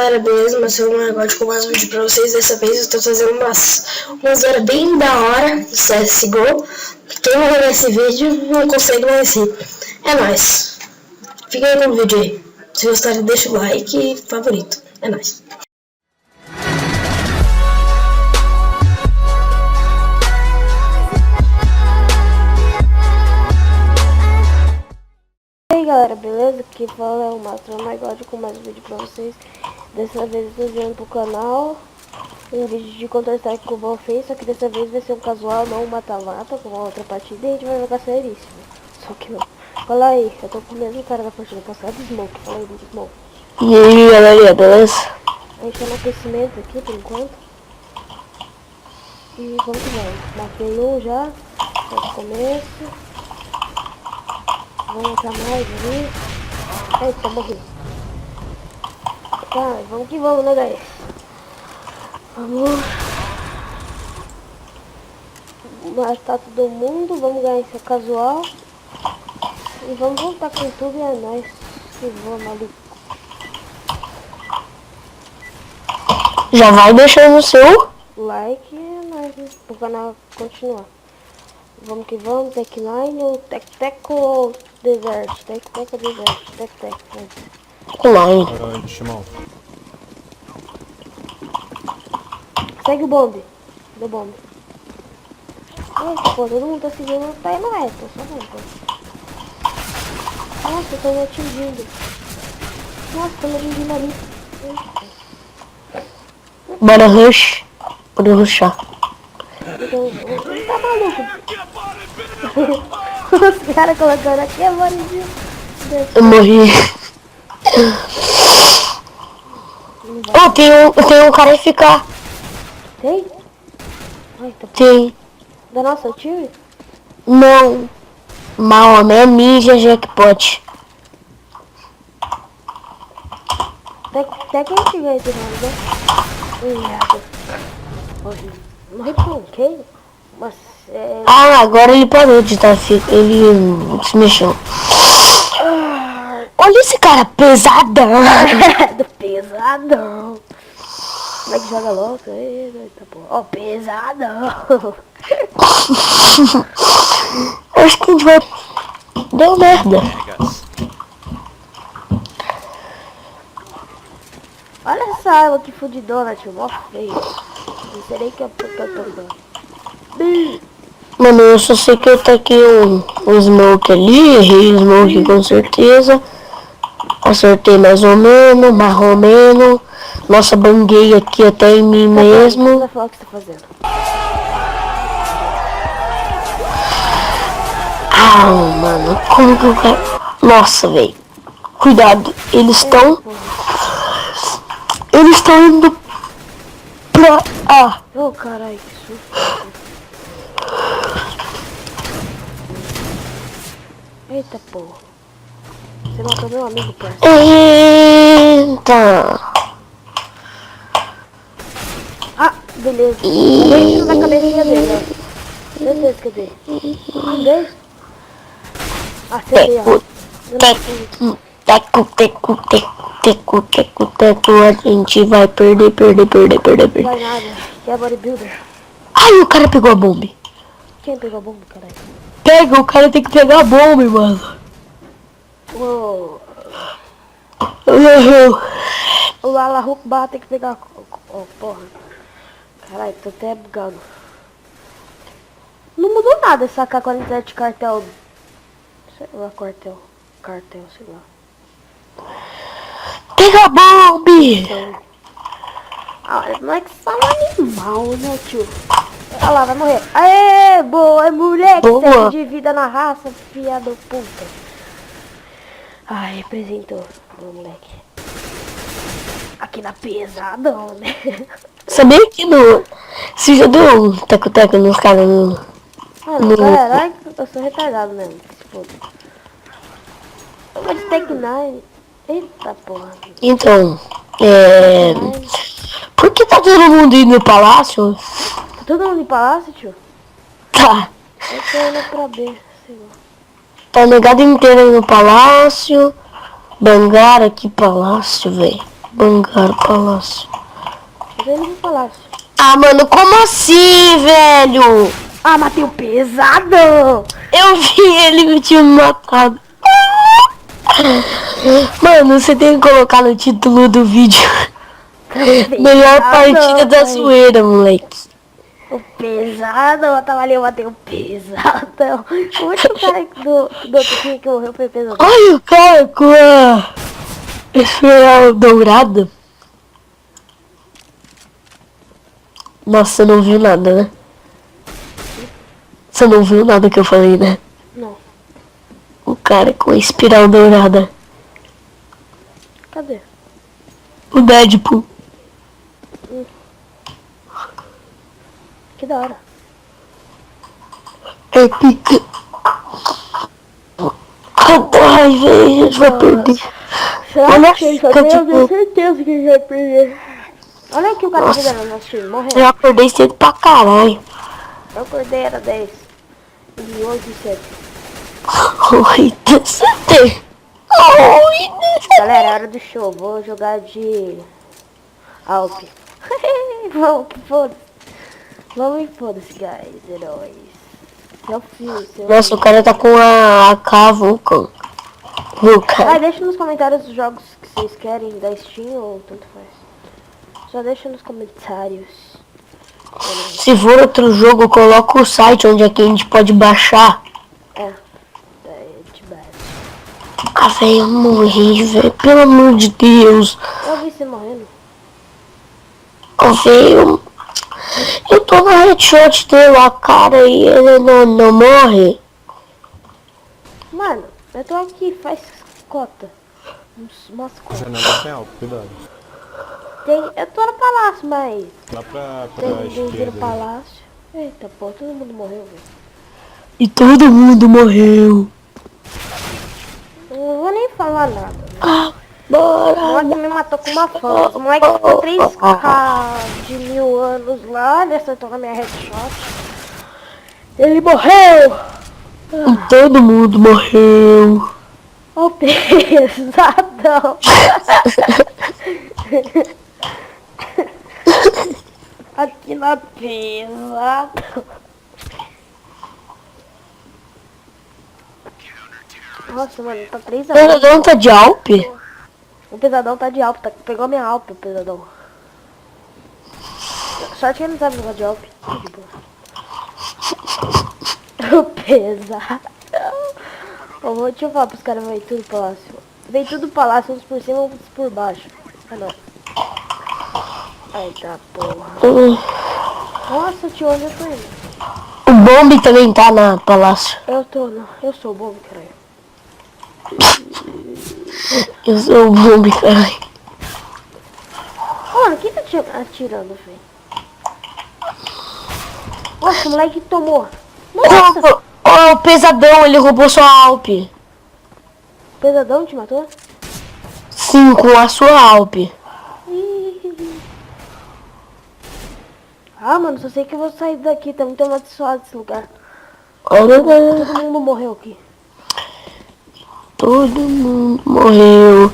galera, beleza? Mas eu agora com mais um vídeo pra vocês. Dessa vez eu tô fazendo umas horas bem da hora do CSGO. Quem não ver esse vídeo não consegue mais rir. É nóis. Fica aí no vídeo aí. Se gostarem, deixa o like e favorito. É nóis. E aí galera, beleza? Aqui fala é o Master God com mais um vídeo pra vocês. Dessa vez eu tô vindo pro canal um vídeo de Counter-Strike que o Val fez, só que dessa vez vai ser um casual, não um mata-mata, como a outra partida, e a gente vai jogar seríssimo. Só que não. Fala aí, eu tô com o mesmo cara da partida passada, Smoke. Fala aí, Smoke. E aí galera, beleza? A gente tá no aquecimento aqui por enquanto. E vamos que vamos. Matei um já, no começo. Vamos entrar mais ali. Eita, morri. Tá, vamos que vamos, né, guys? Vamos matar todo mundo, vamos ganhar esse casual. E vamos voltar com tudo e é nóis. Que voa, maluco. Já vai deixando o seu Like e é nóis, né? Pro canal continuar. Vamos que vamos, Tech9 ou Tec-Tec ou Desert? Tec-Tec ou Desert? Tec-Tec, online. Shimon. segue o bombe. Do bombe. Eita, pô, todo mundo tá seguindo, tá indo reto, só não, pô. Nossa, eu tô me atingindo. Nossa, tô me atingindo ali. Bora rush. Bora rushar. Tá maluco? Os caras colocando aqui a bolinha. Eu morri. Oh, tem um cara FK. Tem? Ai, tá... Tem. Da nossa time? Não. Maomé Ninja Jackpot. Até que a gente ganha esse round, né? Merda. Morri por um quem? Mas é... Ah, agora ele parou de estar. Ele se mexeu. Olha esse cara pesadão. do pesadão. Como é que joga logo? Eita, pô. Ó, pesadão. Acho que a gente vai... Deu merda. Olha essa água que fudidona, tio. Mó feio. Não sei nem que eu tô dando. Mano, eu só sei que eu taquei um smoke ali, errei o smoke com certeza. Acertei mais ou menos, marromeno. Nossa, banguei aqui até em mim mesmo. Você vai falar o que você tá fazendo. Ah, mano, como que eu quero... Nossa, velho. Cuidado, eles estão... Eles estão indo pra... Ah. Ô, caralho, que susto. Eita, porra. Você matou meu amigo, parceiro. Eita. Ah, beleza. Deixa na cabecinha dele, ó. Certeza que eu dei. Um deles? Acertei, ó. Teco, a gente vai perder. Vai nada, que é bodybuilder. Ai, o cara pegou a bomba. Quem pegou a bomba, caralho? Pega, o cara tem que pegar a bomba, mano. Uou. Uhum. O Lala Hulk barra tem que pegar. Oh, porra. Caralho, tô até bugado. Não mudou nada essa K-47 de cartel. Sei lá, cartel, sei lá. Pega a bomba! Então, ah, os moleques são um animal, né, tio? Olha lá, vai morrer. Aê, boa, moleque. Boa. Sede de vida na raça, fiado puta. Ai, representou. Boa, moleque. Aqui na pesadão, né? Sabia que no... Você já deu um teco-teco nos caras no... Mano, caralho, eu sou retardado mesmo. Se foda. Eu vou de Tech9. Eita porra. Então, por que tá todo mundo indo no palácio? Tá todo mundo em palácio, tio? Tá. Eu tô indo pra B, sei lá. Tá negado inteiro aí no palácio. Bangar aqui, palácio, velho. Bangar palácio. Eu tô indo pro palácio. Ah, mano, como assim, velho? Ah, matei o pesadão! Eu vi ele me tinha matado. Mano, você tem que colocar no título do vídeo. Melhor partida da zoeira, moleque. O pesadão, eu tava ali, eu matei o pesadão. O último cara do outro time que morreu foi o pesadão. Olha o cara com a esfera dourada. Nossa, você não viu nada, né? Você não viu nada que eu falei, né? Não. O cara com a espiral dourada. Cadê? O Deadpool. Que da hora. É pica. Ai, velho, a gente vai perder. Será Olha que ele fica, só tem? Eu tipo- tenho certeza que ele vai perder. Olha o que o cara fez no nosso time, morreu. Eu acordei cedo pra caralho. Eu acordei, era 10. E 8 e 7. Oi, descer. Oi, Galera, é hora do show. Vou jogar de Alp. Vamos, foda-se. Vamos e foda-se, guys. Heróis. Eu fiz. Nossa, o cara tá com a AK Vulcan. Vulcan. Deixa nos comentários os jogos que vocês querem da Steam ou tanto faz. Só deixa nos comentários. Se for outro jogo, coloca o site onde é que a gente pode baixar. É de base. Ah, velho, eu morri, velho. Pelo amor de Deus. Eu vi você morrendo. Ó, velho. Eu tô no headshot dele, a cara, e ele não morre. Mano, eu tô aqui, faz cota. Umas cotas. Janela tem alto, cuidado. Eu tô no palácio, mas Lá pra tem ninguém aqui no esquerda. Aí. palácio. Eita, pô, todo mundo morreu, velho. E todo mundo morreu. Não vou nem falar nada. Ah, O bora. moleque me matou com uma fama. O moleque ficou 3k de 1000 anos lá, ele acertou na minha headshot. Ele morreu! E todo mundo morreu. Ô, pesadão! Aqui na pesada. Nossa, mano, tá 3 O pesadão tá de Alp? O pesadão tá de Alp, pegou minha Alp, o pesadão. Sorte que ele não sabe jogar de Alp. De boa. O pesadão. Deixa eu falar pros caras, vem tudo pro palácio. Vem tudo pro palácio, uns por cima, uns por baixo. Ah, não. Ai, tá porra. Nossa, tio, onde eu tô indo? O Bomb também tá na palácio. Eu sou bom, caralho. Eu sou o Bomb, caralho. Mano, quem tá atirando, velho? Nossa, o moleque tomou. Nossa, O pesadão, ele roubou sua Alp. pesadão te matou? Sim, com a sua Alp. Ah, mano, só sei que eu vou sair daqui, tá muito amaldiçoado esse lugar. Olha, Todo mundo morreu aqui. todo mundo morreu.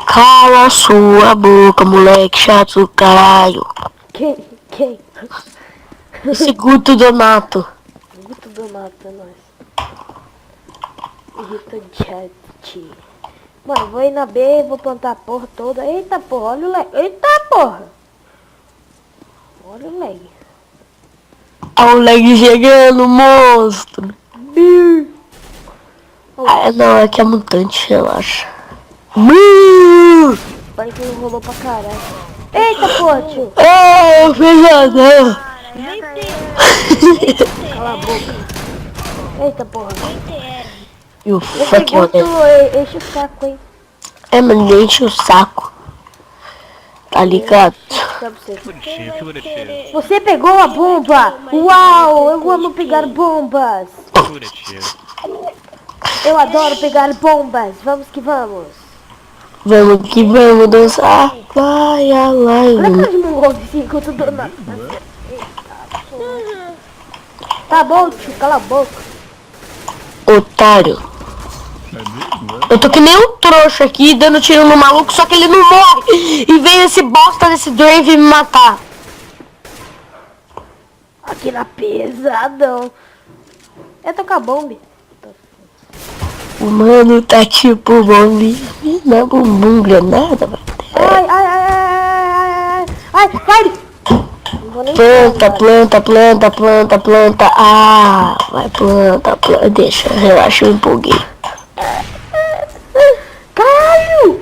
Cala sua boca, moleque chato do caralho. Quem? Esse Guto Donato. Guto Donato, é nóis. Rita Jet. Mano, vou ir na B, vou plantar a porra toda. Eita porra, olha o lag. Eita porra! Olha o lag. Olha o leg chegando, monstro. Ah, não, é que é mutante, relaxa. Parece que ele rolou pra caralho. Eita porra, tio. Oh, pesadão. Cala a boca. Eita porra. E o Esse fuck Guto é enche o saco, hein. É, mano, enche o saco. Tá ligado? Pra você. Você pegou a bomba! Uau, eu amo pegar bombas! Eu adoro pegar bombas! Vamos que vamos! Vamos que vamos dançar. Vai, alai. Olha a cara de mongol desse Guto do nada. Tá bom, tio, cala a boca. Otário. É mesmo, né? Eu tô que nem um trouxa aqui, dando tiro no maluco, só que ele não morre. E veio esse bosta desse Drave me matar. Aqui na pesadão. É tocar bombe. O mano tá tipo bombe. Na bumbum granada, velho. Ai, ai, ai, ai, ai, ai, vai! Não vou nem Planta, falar. planta, planta, planta, planta. Ah, vai planta, planta. Deixa, relaxa, eu empolguei. Caralho!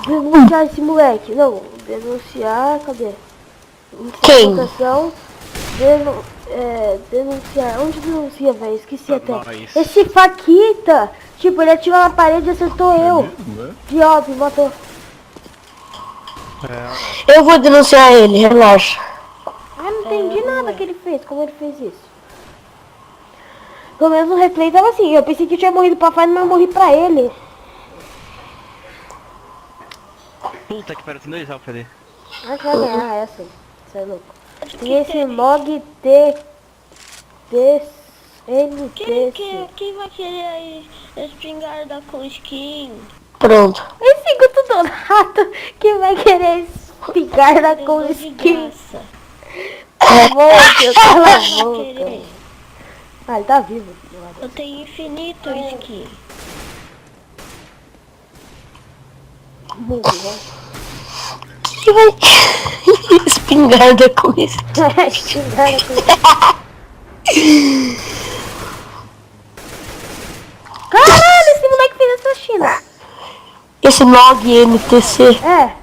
Denunciar esse moleque. Não, denunciar, cadê? Quem? Votação. Denunciar. Onde denuncia, velho? Esqueci até. Nós. Esse Faquita. Tipo, ele atirou na parede e acertou eu. De óbvio, matou. Eu vou denunciar ele, relaxa. Eu não entendi nada que ele fez. Como ele fez isso? Pelo menos no replay tava assim. Eu pensei que eu tinha morrido pra Fire, mas eu morri pra ele. Puta que pariu, tem 2 alfa ali. Ah, que vai ganhar essa. Você é louco. Tem esse Mog T. Quem vai querer aí espingarda com skin? Pronto. Esse Guto Donato que vai querer espingarda com Eu dou de skin. graça. Cala a boca, cala a Vai boca. querer. Ah, ele tá vivo. Eu tenho infinito skin. Muito bom. Que vai espingarda com isso. Espingarda com Caralho, esse moleque fez essa China. Esse Nog NTC. É.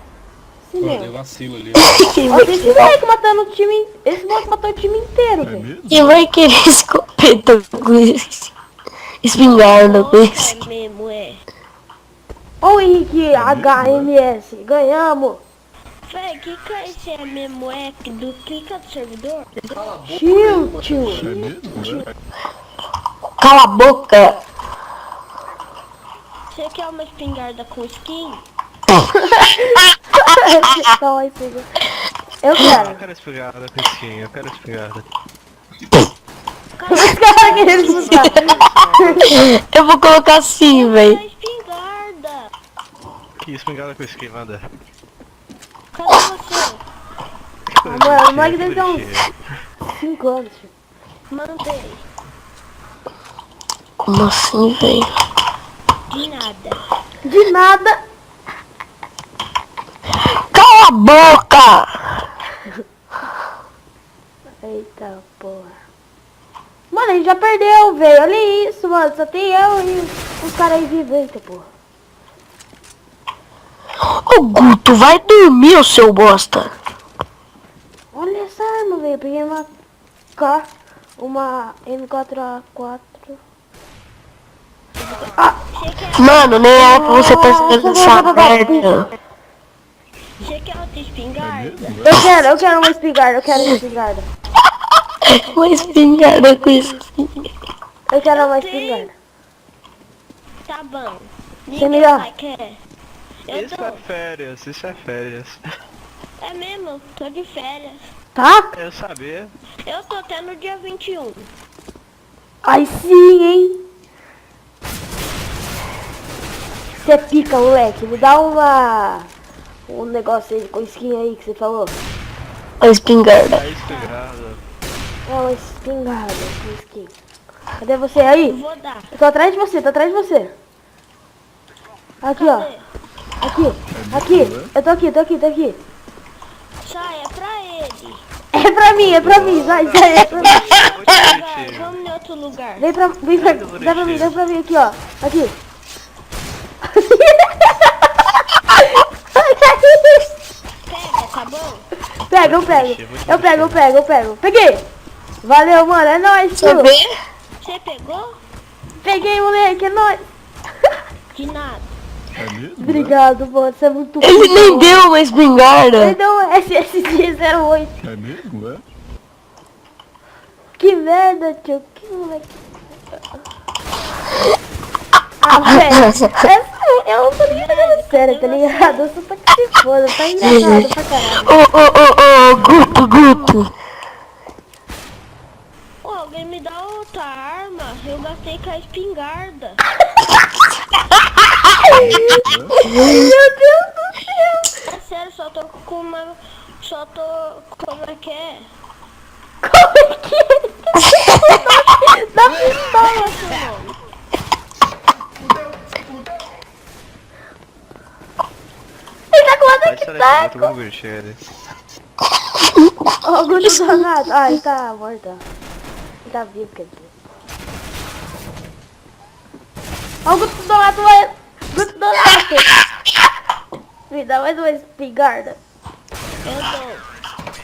Sim, Pô, mesmo. deu vacilo ali. Quem Olha vai, esse moleque matando o time. Esse moleque matou o time inteiro, velho. quem vai querer escopeta com isso? Espingarda com Nossa, isso. é mesmo, é. Ô Henrique HMS, ganhamos. Véi, que esse é mesmo, é? Do clica do servidor? Tio, tio. É mesmo? É. Cala a boca. Você quer uma espingarda com skin? Só esse aí. Eu Eu quero. quero espigada com skin, eu quero espigada. Os caras querendo disputar. Eu vou colocar assim, A velho. espingarda! Que espigada com skin, manda. Cadê você? Mano, o moleque deve ter uns 5 anos, tio. Mandei. Como assim, velho? De nada. De nada. Cala a boca! Eita porra. Mano, a gente já perdeu, velho. Olha isso, mano. Só tem eu e os caras aí vivos. Eita porra. Ô Guto, vai dormir, ô seu bosta. Olha essa arma, velho. Eu peguei uma K, uma M4A4. Mano, nem é pra você perceber essa merda. Você quer outra espingarda? Eu quero uma espingarda. Eu quero uma espingarda. Uma espingarda com isso. Eu quero uma espingarda. Tá bom. Você me Ninguém dá? vai quer. Eu Isso dou. é férias, isso é férias. É mesmo, tô de férias. Tá? Eu sabia. Eu tô até no dia 21. Aí sim, hein? Você pica, moleque. Me dá um negócio aí com skin aí que você falou. A espingarda. A espigada. É uma espingarda com skin. Cadê você aí? Vou dar. Eu tô atrás de você, tô atrás de você. Aqui, ó. Cadê? Aqui. Eu tô aqui. Sai, é pra ele. É pra mim. Vai, é pra mim. Vai, vamos em outro lugar. Vem pra dá pra mim aqui, ó. Aqui. Pega, tá bom? Eu pego. Peguei. Valeu, mano. É nóis, Você tio. vê? Você pegou? Peguei, moleque. É nóis. De nada. É mesmo? Obrigado, mano. Você é muito Ele nem bom. deu uma espingarda. Ele deu um SSD08. É mesmo? É? Que merda, tio. Que moleque. Ah, velho. Eu não tô nem fazendo sério, tá ligado? Eu só tô que se foda. Tá engraçado pra caralho. Ô, Guto. Ô, alguém me dá outra arma? Eu gastei com a espingarda. É sério, só tô com uma... Só tô... Como é que é? Como é que é? Da pistola, seu nome. Ele tá com Pode ataque selecionar taco. outro bagulho, chega. Ó, o Guto danado. Ah, ele tá morto. Ele tá vivo, quer dizer. Ó, o Guto Donato vai... Guto Donato. Me dá mais uma espingarda. Eu dou.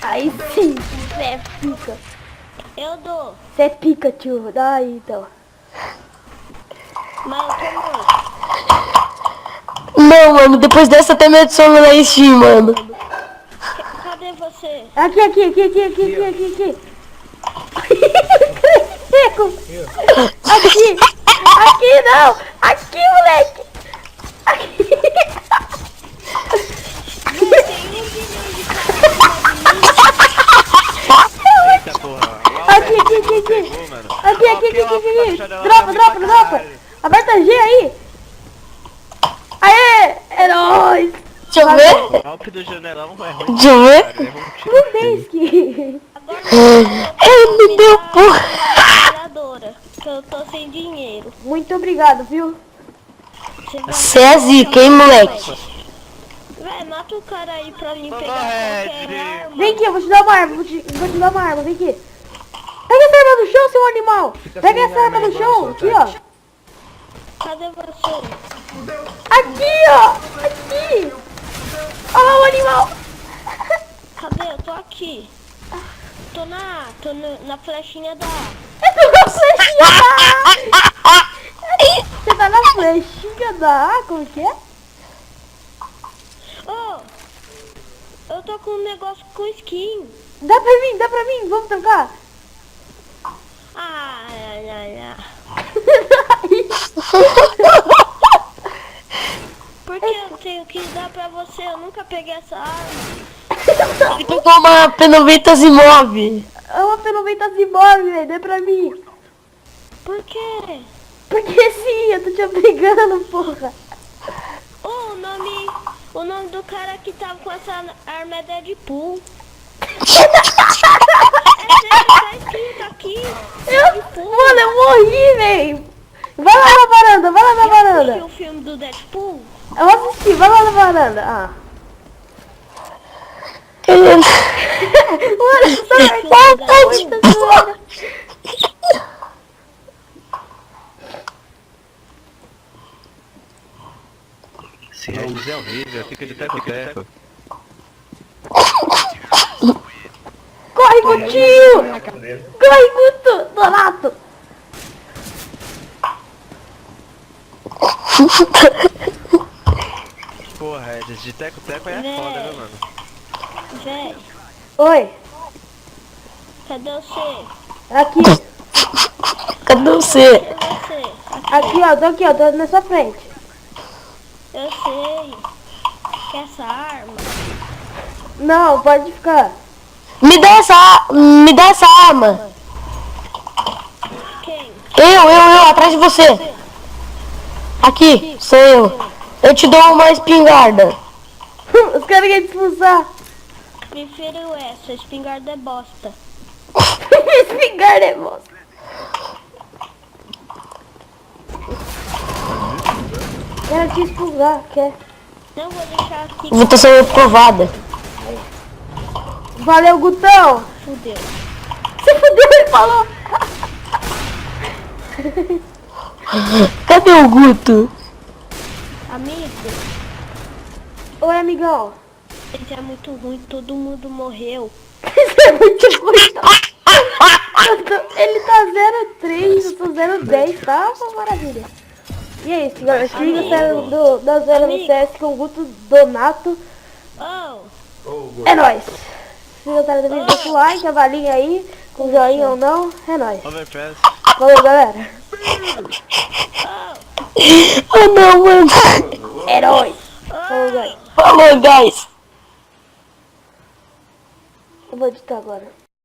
Aí sim, você é pica. Eu dou. Você é pica, tio. Dá aí, então. Mas eu tô morto. Não, mano, depois dessa até me adiciona na Steam, mano. Cadê você? Aqui. Seco. Aqui não. Aqui, moleque. Aqui. Eita porra. Aqui. Pegou, mano. Aqui. Ó, Dropa. Aperta G aí. Aê, é nóis. Deixa eu ver. O golpe do janelão é ruim. Deixa eu ver. Cara, levou um tiro. Não tem skin. Ele me deu porra. Trabalhadora. Que eu tô sem dinheiro. Muito obrigado, viu? Cê é zica, hein, moleque? Véi, mata o cara aí pra mim Vamos, pegar qualquer Red. arma. Vem aqui, eu vou te dar uma arma. Vou te dar uma arma, vem aqui. Pega essa arma do chão, seu animal. Pega essa arma do chão. Aqui, ó. Cadê você? Aqui, ó. Aqui. Olha lá o animal. Cadê? Eu tô aqui. Tô na flechinha da... Eu tô na flechinha da A. Você tá na flechinha da A? Como que é? Oh, eu tô com um negócio com skin. Dá pra mim. Vamos trocar. Ah, Porque eu tenho que dar pra você, eu nunca peguei essa arma. Ele pegou uma P90 Zimov. É uma P90 Zimov, velho. Dá pra mim. Por quê? Porque sim, eu tô te obrigando, porra. Oh, o nome do cara que tava com essa arma é Deadpool. É sério, tá escrito aqui. Mano, eu morri, velho. Vai lá na varanda, Assistiu o filme do Deadpool? Eu vou assistir, vai lá na varanda. Ah. Mano, tá Esse Regis é horrível, fica de teco-teco. Corre, Gutinho! Corre, Guto! Donato! Pô, Regis, de teco-teco aí é foda, viu, mano? Véi, Oi, cadê você? aqui. Cadê você? Cadê você? Aqui, ó, tô na sua frente. Eu sei. Que essa arma. Não, pode ficar. Me dá essa arma. Quem? Eu, atrás de você. Aqui, sou eu. Eu te dou uma espingarda. Os caras querem te expulsar. Prefiro essa, espingarda é bosta. Espingarda é moça. Quero te expulsar, quer? Não vou deixar aqui. Votação aprovada. Valeu, Gutão. Fudeu. Você fudeu, ele falou. Cadê o Guto? Amigo, Oi, amigão. ele é muito ruim, todo mundo morreu. Isso é muito ruim. Ele tá 0,3, eu tô 0,10, tá? Uma maravilha. E é isso, galera. Siga da Zero no CS com o Guto Donato. Oh, É nóis. Se gostaram do vídeo, deixa o like, avalinha aí, com joinha ou não. É nóis. Overpass. Valeu, galera. Ah não, mano. É nóis. Falou, guys. Falou, guys. Eu vou editar agora.